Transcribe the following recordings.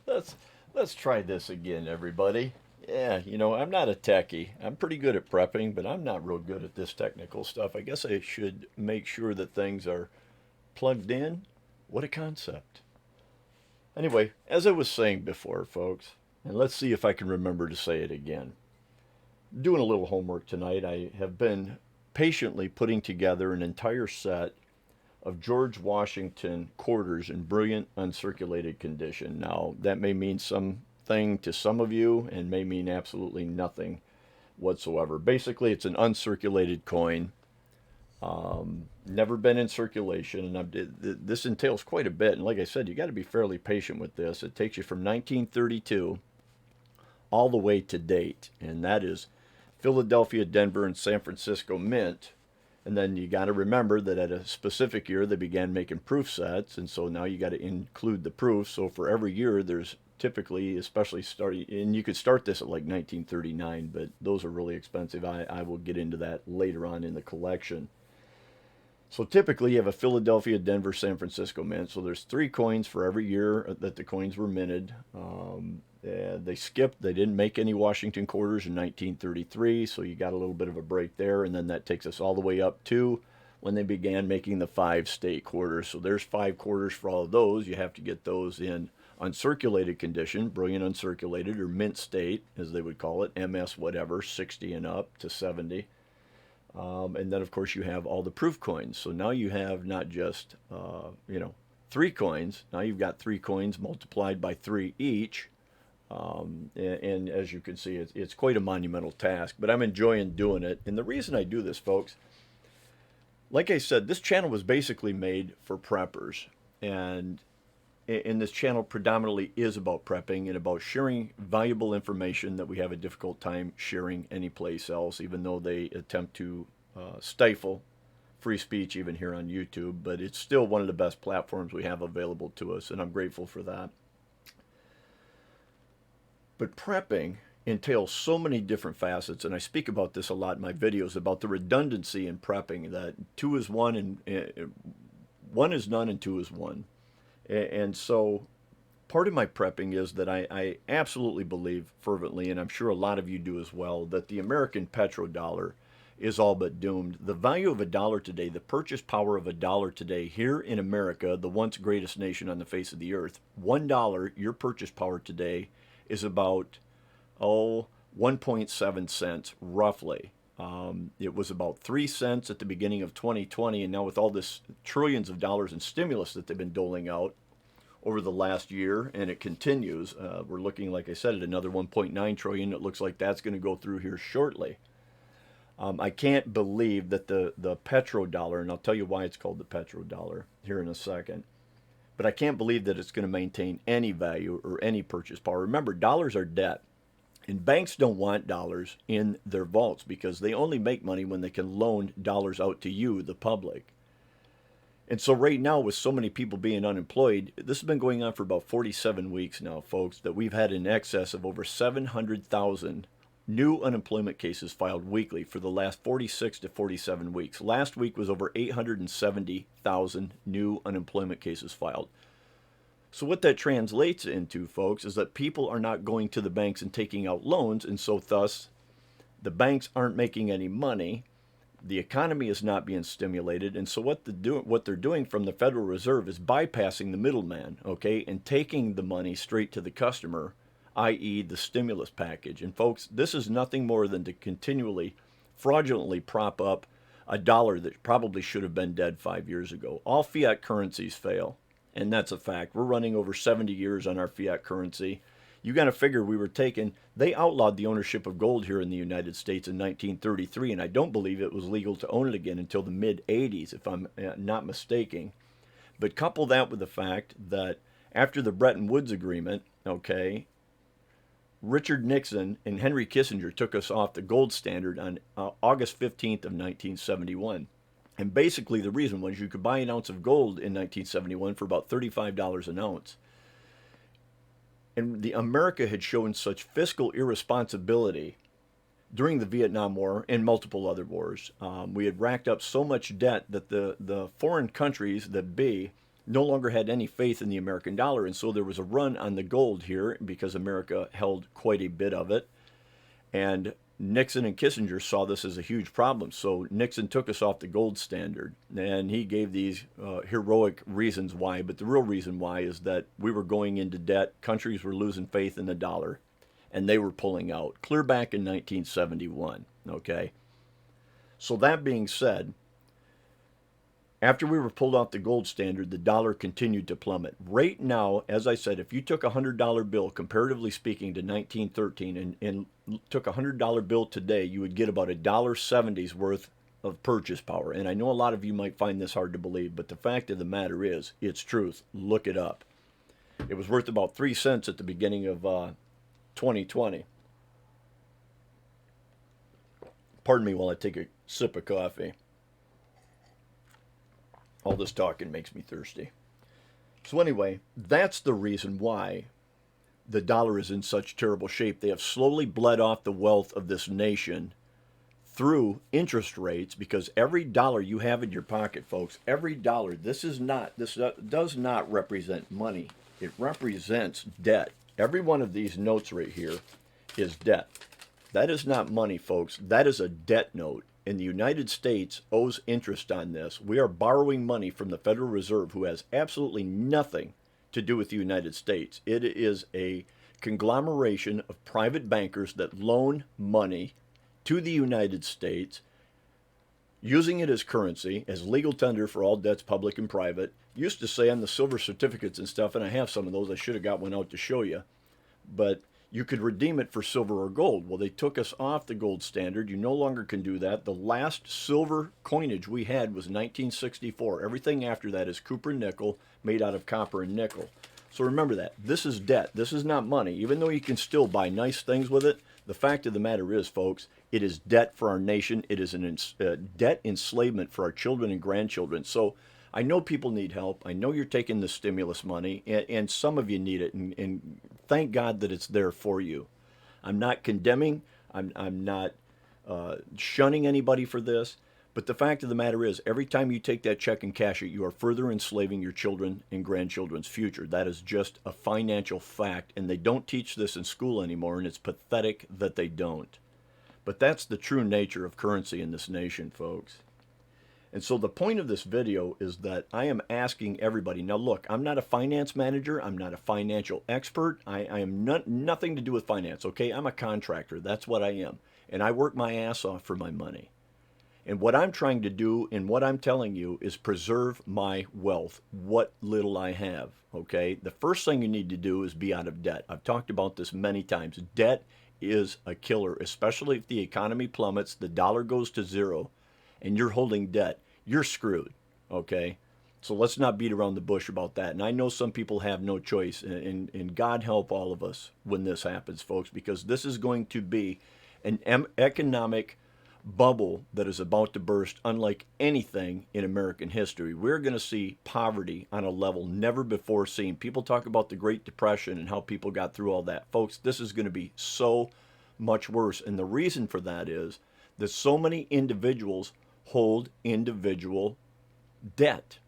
let's let's try this again, everybody. Yeah, I'm not a techie. I'm pretty good at prepping, but I'm not real good at this technical stuff. I guess I should make sure that things are plugged in. What a concept. Anyway, as I was saying before, folks, and let's see if I can remember to say it again. Doing a little homework tonight, I have been patiently putting together an entire set of George Washington quarters in brilliant uncirculated condition. Now, that may mean something to some of you and may mean absolutely nothing whatsoever. Basically, it's an uncirculated coin, never been in circulation, and this entails quite a bit. And like I said, you got to be fairly patient with this. It takes you from 1932 all the way to date, and that is Philadelphia, Denver, and San Francisco Mint. And then you got to remember that at a specific year they began making proof sets, and so now you got to include the proofs. So for every year, there's typically, especially starting, and you could start this at like 1939, but those are really expensive. I will get into that later on in the collection. So typically you have a Philadelphia, Denver, San Francisco mint. So there's three coins for every year that the coins were minted. They skipped. They didn't make any Washington quarters in 1933, so you got a little bit of a break there, and then that takes us all the way up to when they began making the five state quarters. So there's five quarters for all of those. You have to get those in uncirculated condition, brilliant uncirculated, or mint state, as they would call it, MS whatever, 60 and up to 70. And then, of course, you have all the proof coins. So now you have not just, three coins. Now you've got three coins multiplied by three each. And as you can see, it's quite a monumental task, but I'm enjoying doing it. And the reason I do this, folks, like I said, this channel was basically made for preppers. And this channel predominantly is about prepping and about sharing valuable information that we have a difficult time sharing anyplace else, even though they attempt to stifle free speech even here on YouTube. But it's still one of the best platforms we have available to us, and I'm grateful for that. But prepping entails so many different facets, and I speak about this a lot in my videos about the redundancy in prepping, that two is one and one is none and two is one. And so part of my prepping is that I absolutely believe fervently, and I'm sure a lot of you do as well, that the American petrodollar is all but doomed. The value of a dollar today, the purchase power of a dollar today here in America, the once greatest nation on the face of the earth, $1, your purchase power today is about, 1.7 cents roughly. It was about 3 cents at the beginning of 2020, and now with all this trillions of dollars in stimulus that they've been doling out over the last year, and it continues. We're looking, like I said, at another 1.9 trillion. It looks like that's going to go through here shortly. I can't believe that the petrodollar, and I'll tell you why it's called the petrodollar here in a second, but I can't believe that it's going to maintain any value or any purchase power. Remember, dollars are debt. And banks don't want dollars in their vaults because they only make money when they can loan dollars out to you, the public. And so right now, with so many people being unemployed, this has been going on for about 47 weeks now, folks, that we've had in excess of over 700,000 new unemployment cases filed weekly for the last 46 to 47 weeks. Last week was over 870,000 new unemployment cases filed. So what that translates into, folks, is that people are not going to the banks and taking out loans, and so thus the banks aren't making any money. The economy is not being stimulated, and so what they're doing from the Federal Reserve is bypassing the middleman, okay, and taking the money straight to the customer, i.e., the stimulus package. And folks, this is nothing more than to continually fraudulently prop up a dollar that probably should have been dead 5 years ago. All fiat currencies fail. And that's a fact. We're running over 70 years on our fiat currency. You got to figure they outlawed the ownership of gold here in the United States in 1933, and I don't believe it was legal to own it again until the mid 80s, if I'm not mistaken. But couple that with the fact that after the Bretton Woods Agreement, okay, Richard Nixon and Henry Kissinger took us off the gold standard on August 15th of 1971. And basically, the reason was you could buy an ounce of gold in 1971 for about $35 an ounce. And America had shown such fiscal irresponsibility during the Vietnam War and multiple other wars. We had racked up so much debt that the foreign countries that be no longer had any faith in the American dollar. And so there was a run on the gold here because America held quite a bit of it. And Nixon and Kissinger saw this as a huge problem. So Nixon took us off the gold standard. And he gave these heroic reasons why. But the real reason why is that we were going into debt. Countries were losing faith in the dollar. And they were pulling out clear back in 1971. Okay. So that being said, after we were pulled off the gold standard, the dollar continued to plummet. Right now, as I said, if you took a $100 bill, comparatively speaking, to 1913 and took a $100 bill today, you would get about $1.70's worth of purchase power. And I know a lot of you might find this hard to believe, but the fact of the matter is, it's truth. Look it up. It was worth about 3 cents at the beginning of 2020. Pardon me while I take a sip of coffee. All this talking makes me thirsty. So anyway, that's the reason why the dollar is in such terrible shape. They have slowly bled off the wealth of this nation through interest rates, because every dollar you have in your pocket, folks, every dollar, this does not represent money. It represents debt. Every one of these notes right here is debt. That is not money, folks. That is a debt note. And the United States owes interest on this. We are borrowing money from the Federal Reserve, who has absolutely nothing to do with the United States. It is a conglomeration of private bankers that loan money to the United States, using it as currency, as legal tender for all debts, public and private. Used to say on the silver certificates and stuff, and I have some of those. I should have got one out to show you. But you could redeem it for silver or gold. Well, they took us off the gold standard. You no longer can do that. The last silver coinage we had was 1964. Everything after that is copper and nickel, made out of copper and nickel. So remember that. This is debt. This is not money. Even though you can still buy nice things with it, the fact of the matter is, folks, it is debt for our nation. It is debt enslavement for our children and grandchildren. So I know people need help. I know you're taking the stimulus money, and some of you need it, and thank God that it's there for you. I'm not condemning. I'm not shunning anybody for this. But the fact of the matter is, every time you take that check and cash it, you are further enslaving your children and grandchildren's future. That is just a financial fact, and they don't teach this in school anymore, and it's pathetic that they don't. But that's the true nature of currency in this nation, folks. And so the point of this video is that I am asking everybody. Now look, I'm not a finance manager. I'm not a financial expert. I am nothing to do with finance, okay? I'm a contractor. That's what I am. And I work my ass off for my money. And what I'm trying to do and what I'm telling you is preserve my wealth, what little I have, okay? The first thing you need to do is be out of debt. I've talked about this many times. Debt is a killer, especially if the economy plummets, the dollar goes to zero, and you're holding debt, you're screwed, okay? So let's not beat around the bush about that. And I know some people have no choice, and God help all of us when this happens, folks, because this is going to be an economic bubble that is about to burst unlike anything in American history. We're going to see poverty on a level never before seen. People talk about the Great Depression and how people got through all that. Folks, this is going to be so much worse. And the reason for that is that so many individuals hold individual debt.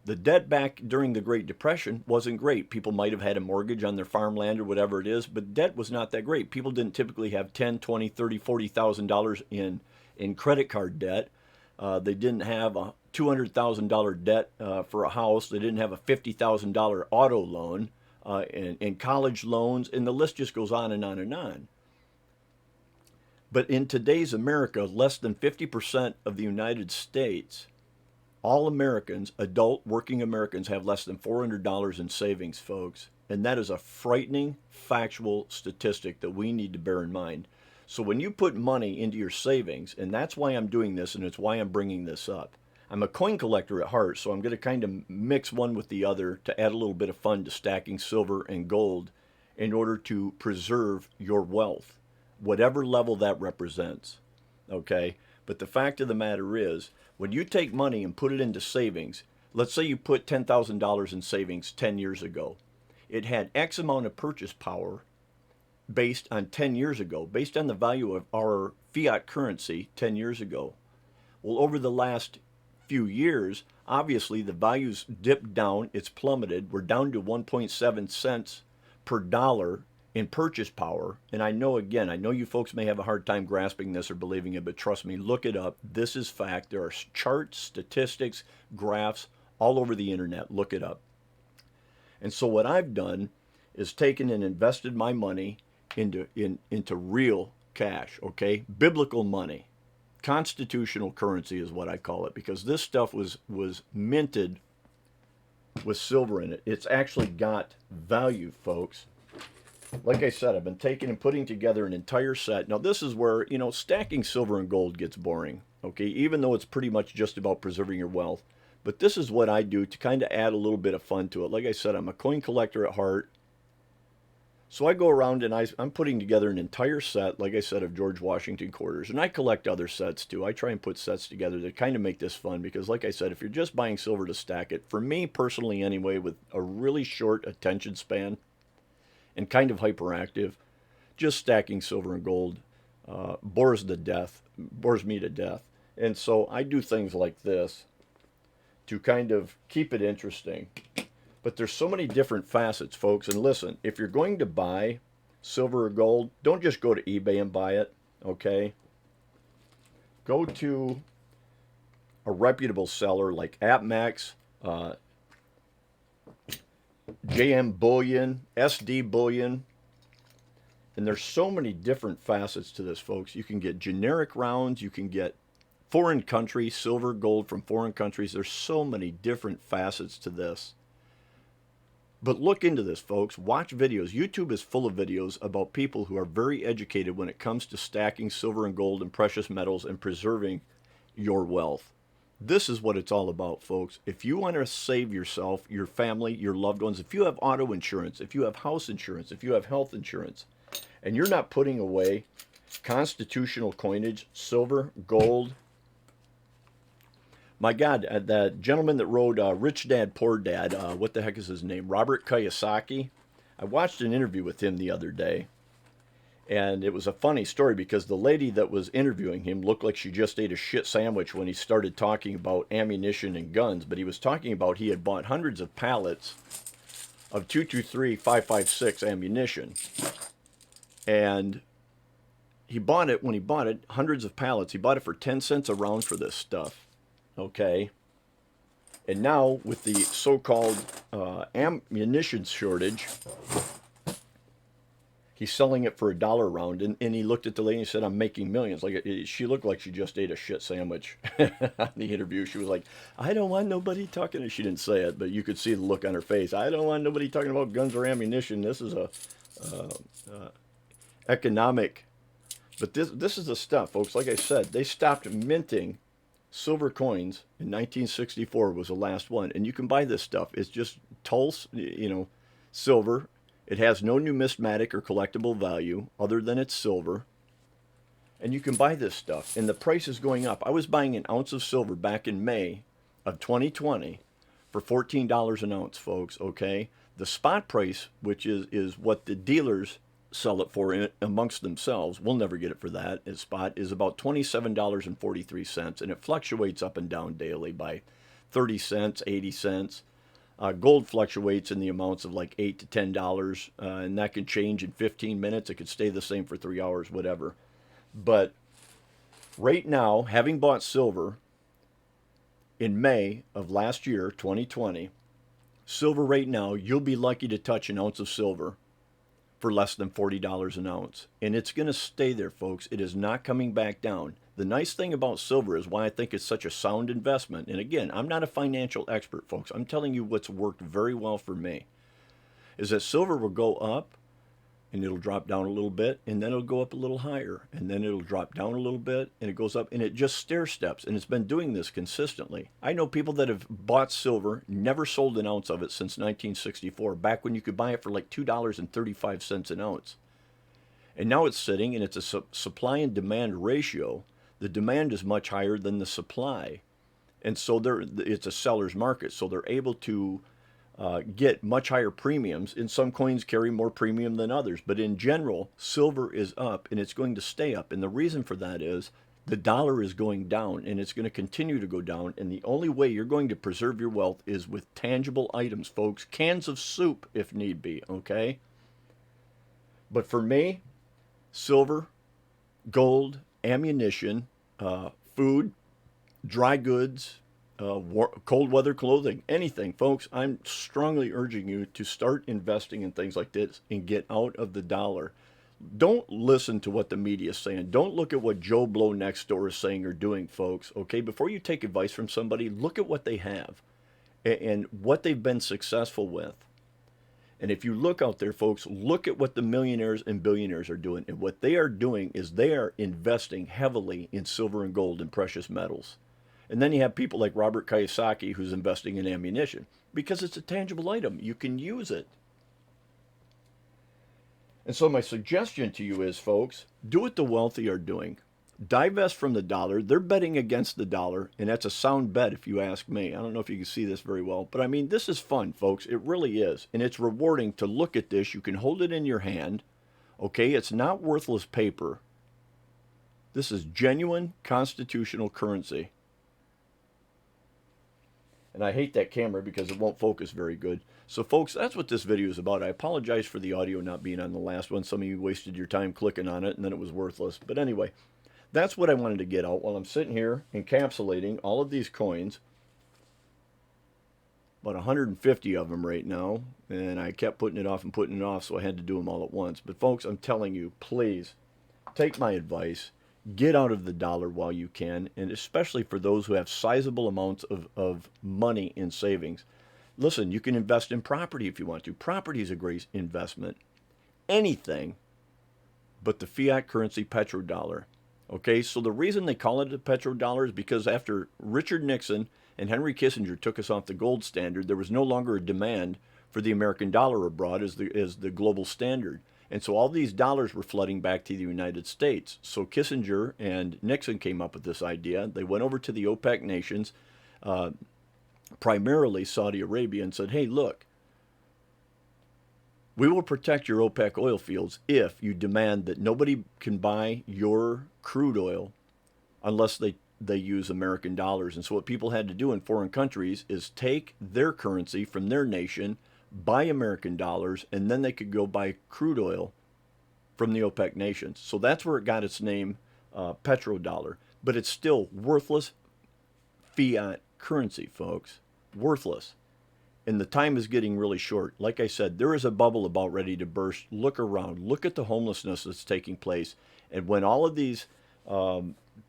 The debt back during the Great Depression wasn't great. People might have had a mortgage on their farmland or whatever it is, but debt was not that great. People didn't typically have $10, $20, $30, $40,000 in credit card debt. They didn't have a $200,000 debt for a house. They didn't have a $50,000 auto loan and college loans, and the list just goes on and on and on. But in today's America, less than 50% of the United States, all Americans, adult working Americans, have less than $400 in savings, folks. And that is a frightening, factual statistic that we need to bear in mind. So when you put money into your savings, and that's why I'm doing this, and it's why I'm bringing this up. I'm a coin collector at heart, so I'm going to kind of mix one with the other to add a little bit of fun to stacking silver and gold in order to preserve your wealth, whatever level that represents, okay? But the fact of the matter is, when you take money and put it into savings, let's say you put $10,000 in savings 10 years ago. It had X amount of purchase power based on 10 years ago, based on the value of our fiat currency 10 years ago. Well, over the last few years, obviously the value's dipped down, it's plummeted. We're down to 1.7 cents per dollar in purchase power. And I know, again, I know you folks may have a hard time grasping this or believing it, but trust me, look it up. This is fact. There are charts, statistics, graphs all over the internet. Look it up. And so what I've done is taken and invested my money into real cash, okay? Biblical money. Constitutional currency is what I call it, because this stuff was minted with silver in it. It's actually got value, folks. Like I said, I've been taking and putting together an entire set. Now, this is where, stacking silver and gold gets boring, okay? Even though it's pretty much just about preserving your wealth. But this is what I do to kind of add a little bit of fun to it. Like I said, I'm a coin collector at heart. So I go around and I'm putting together an entire set, like I said, of George Washington quarters. And I collect other sets too. I try and put sets together that kind of make this fun because, like I said, if you're just buying silver to stack it, for me personally anyway, with a really short attention span and kind of hyperactive, just stacking silver and gold bores me to death. And so I do things like this to kind of keep it interesting. But there's so many different facets, folks. And listen, if you're going to buy silver or gold, don't just go to eBay and buy it, okay? Go to a reputable seller like AppMax, JM Bullion, SD Bullion. And there's so many different facets to this, folks. You can get generic rounds. You can get foreign country, silver, gold from foreign countries. There's so many different facets to this. But look into this, folks. Watch videos. YouTube is full of videos about people who are very educated when it comes to stacking silver and gold and precious metals and preserving your wealth. This is what it's all about, folks. If you want to save yourself, your family, your loved ones, if you have auto insurance, if you have house insurance, if you have health insurance, and you're not putting away constitutional coinage, silver, gold. My God, that gentleman that wrote Rich Dad, Poor Dad, what the heck is his name? Robert Kiyosaki. I watched an interview with him the other day, and it was a funny story because the lady that was interviewing him looked like she just ate a shit sandwich when he started talking about ammunition and guns, but he was talking about he had bought hundreds of pallets of 223 5.56 ammunition, and he bought it, when he bought it, hundreds of pallets, he bought it for 10 cents a round for this stuff. Okay, and now with the so-called ammunition shortage, he's selling it for $1 a round. And he looked at the lady and said, "I'm making millions." Like she looked like she just ate a shit sandwich on the interview. She was like, "I don't want nobody talking." She didn't say it, but you could see the look on her face. "I don't want nobody talking about guns or ammunition. This is a economic." But this is the stuff, folks. Like I said, they stopped minting silver coins in 1964 was the last one, and you can buy this stuff. It's just silver. It has no numismatic or collectible value other than it's silver, and you can buy this stuff. And the price is going up. I was buying an ounce of silver back in May of 2020 for $14 an ounce, folks. Okay, the spot price, which is what the dealers sell it for amongst themselves, we'll never get it for that. Its spot is about $27.43, and it fluctuates up and down daily by 30 cents, 80 cents. Gold fluctuates in the amounts of like $8 to $10, and that can change in 15 minutes. It could stay the same for 3 hours, whatever. But right now, having bought silver in May of last year, 2020, silver right now, you'll be lucky to touch an ounce of silver for less than $40 an ounce. And it's going to stay there, folks. It is not coming back down. The nice thing about silver is why I think it's such a sound investment. And again, I'm not a financial expert, folks. I'm telling you what's worked very well for me. Is that silver will go up and it'll drop down a little bit, and then it'll go up a little higher, and then it'll drop down a little bit, and it goes up, and it just stair steps, and it's been doing this consistently. I know people that have bought silver, never sold an ounce of it since 1964, back when you could buy it for like $2.35 an ounce. And now it's sitting, and it's a supply and demand ratio. The demand is much higher than the supply, and so it's a seller's market, so they're able to get much higher premiums, and some coins carry more premium than others. But in general, silver is up, and it's going to stay up. And the reason for that is The dollar is going down, and it's going to continue to go down. And the only way you're going to preserve your wealth is with tangible items, folks. Cans of soup, if need be, okay? But for me, silver, gold, ammunition, food, dry goods, cold weather clothing, anything, folks. I'm strongly urging you to start investing in things like this and get out of the dollar. Don't listen to what the media is saying. Don't look at what Joe Blow next door is saying or doing, folks. Okay, before you take advice from somebody, look at what they have and what they've been successful with. And if you look out there, folks, look at what the millionaires and billionaires are doing. And what they are doing is they are investing heavily in silver and gold and precious metals. And then you have people like Robert Kiyosaki who's investing in ammunition because it's a tangible item. You can use it. And so my suggestion to you is, folks, do what the wealthy are doing. Divest from the dollar. They're betting against the dollar, and that's a sound bet if you ask me. I don't know if you can see this very well, but I mean, this is fun, folks. It really is. And it's rewarding to look at this. You can hold it in your hand. Okay, it's not worthless paper. This is genuine constitutional currency. And I hate that camera because it won't focus very good. So, folks, that's what this video is about. I apologize for the audio not being on the last one. Some of you wasted your time clicking on it, and then it was worthless. But anyway, that's what I wanted to get out while I'm sitting here encapsulating all of these coins. About 150 of them right now. And I kept putting it off and putting it off, so I had to do them all at once. But, folks, I'm telling you, please take my advice. Get out of the dollar while you can, and especially for those who have sizable amounts of money in savings. Listen, you can invest in property if you want to. Property is a great investment. Anything but the fiat currency petrodollar. Okay, so the reason they call it the petrodollar is because after Richard Nixon and Henry Kissinger took us off the gold standard, there was no longer a demand for the American dollar abroad as the global standard. And so all these dollars were flooding back to the United States. So Kissinger and Nixon came up with this idea. They went over to the OPEC nations, primarily Saudi Arabia, and said, hey, look, we will protect your OPEC oil fields if you demand that nobody can buy your crude oil unless they use American dollars. And so what people had to do in foreign countries is take their currency from their nation, buy American dollars, and then they could go buy crude oil from the OPEC nations. So that's where it got its name, petrodollar. But it's still worthless fiat currency, folks. Worthless. And the time is getting really short. Like I said, there is a bubble about ready to burst. Look around. Look at the homelessness that's taking place. And when all of these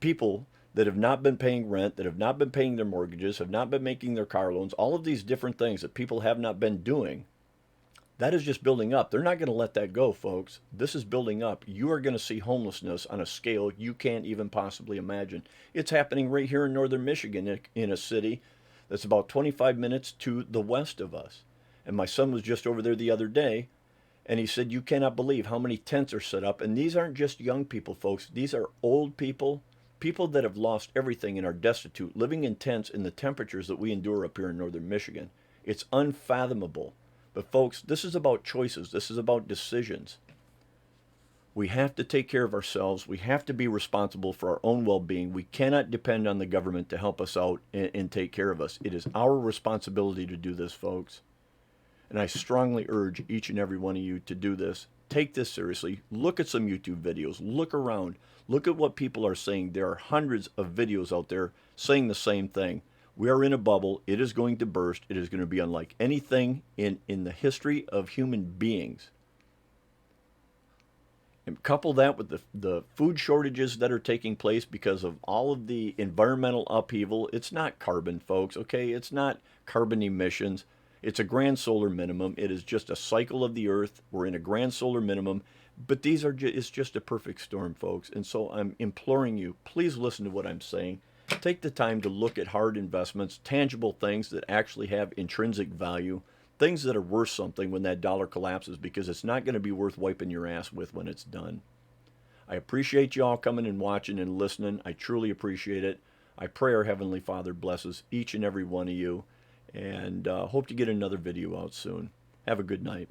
people that have not been paying rent, that have not been paying their mortgages, have not been making their car loans, all of these different things that people have not been doing, that is just building up. They're not going to let that go, folks. This is building up. You are going to see homelessness on a scale you can't even possibly imagine. It's happening right here in northern Michigan in a city that's about 25 minutes to the west of us. And my son was just over there the other day, and he said, you cannot believe how many tents are set up. And these aren't just young people, folks. These are old people. People that have lost everything and are destitute, living in tents in the temperatures that we endure up here in northern Michigan. It's unfathomable. But folks, this is about choices. This is about decisions. We have to take care of ourselves. We have to be responsible for our own well-being. We cannot depend on the government to help us out and take care of us. It is our responsibility to do this, folks. And I strongly urge each and every one of you to do this. Take this seriously. Look at some YouTube videos. Look around. Look at what people are saying. There are hundreds of videos out there saying the same thing. We are in a bubble. It is going to burst. It is going to be unlike anything in the history of human beings. And couple that with the food shortages that are taking place because of all of the environmental upheaval. It's not carbon, folks, okay? It's not carbon emissions. It's a grand solar minimum. It is just a cycle of the earth. We're in a grand solar minimum. But it's just a perfect storm, folks. And so I'm imploring you, please listen to what I'm saying. Take the time to look at hard investments, tangible things that actually have intrinsic value, things that are worth something when that dollar collapses, because it's not going to be worth wiping your ass with when it's done. I appreciate you all coming and watching and listening. I truly appreciate it. I pray our Heavenly Father blesses each and every one of you, and hope to get another video out soon. Have a good night.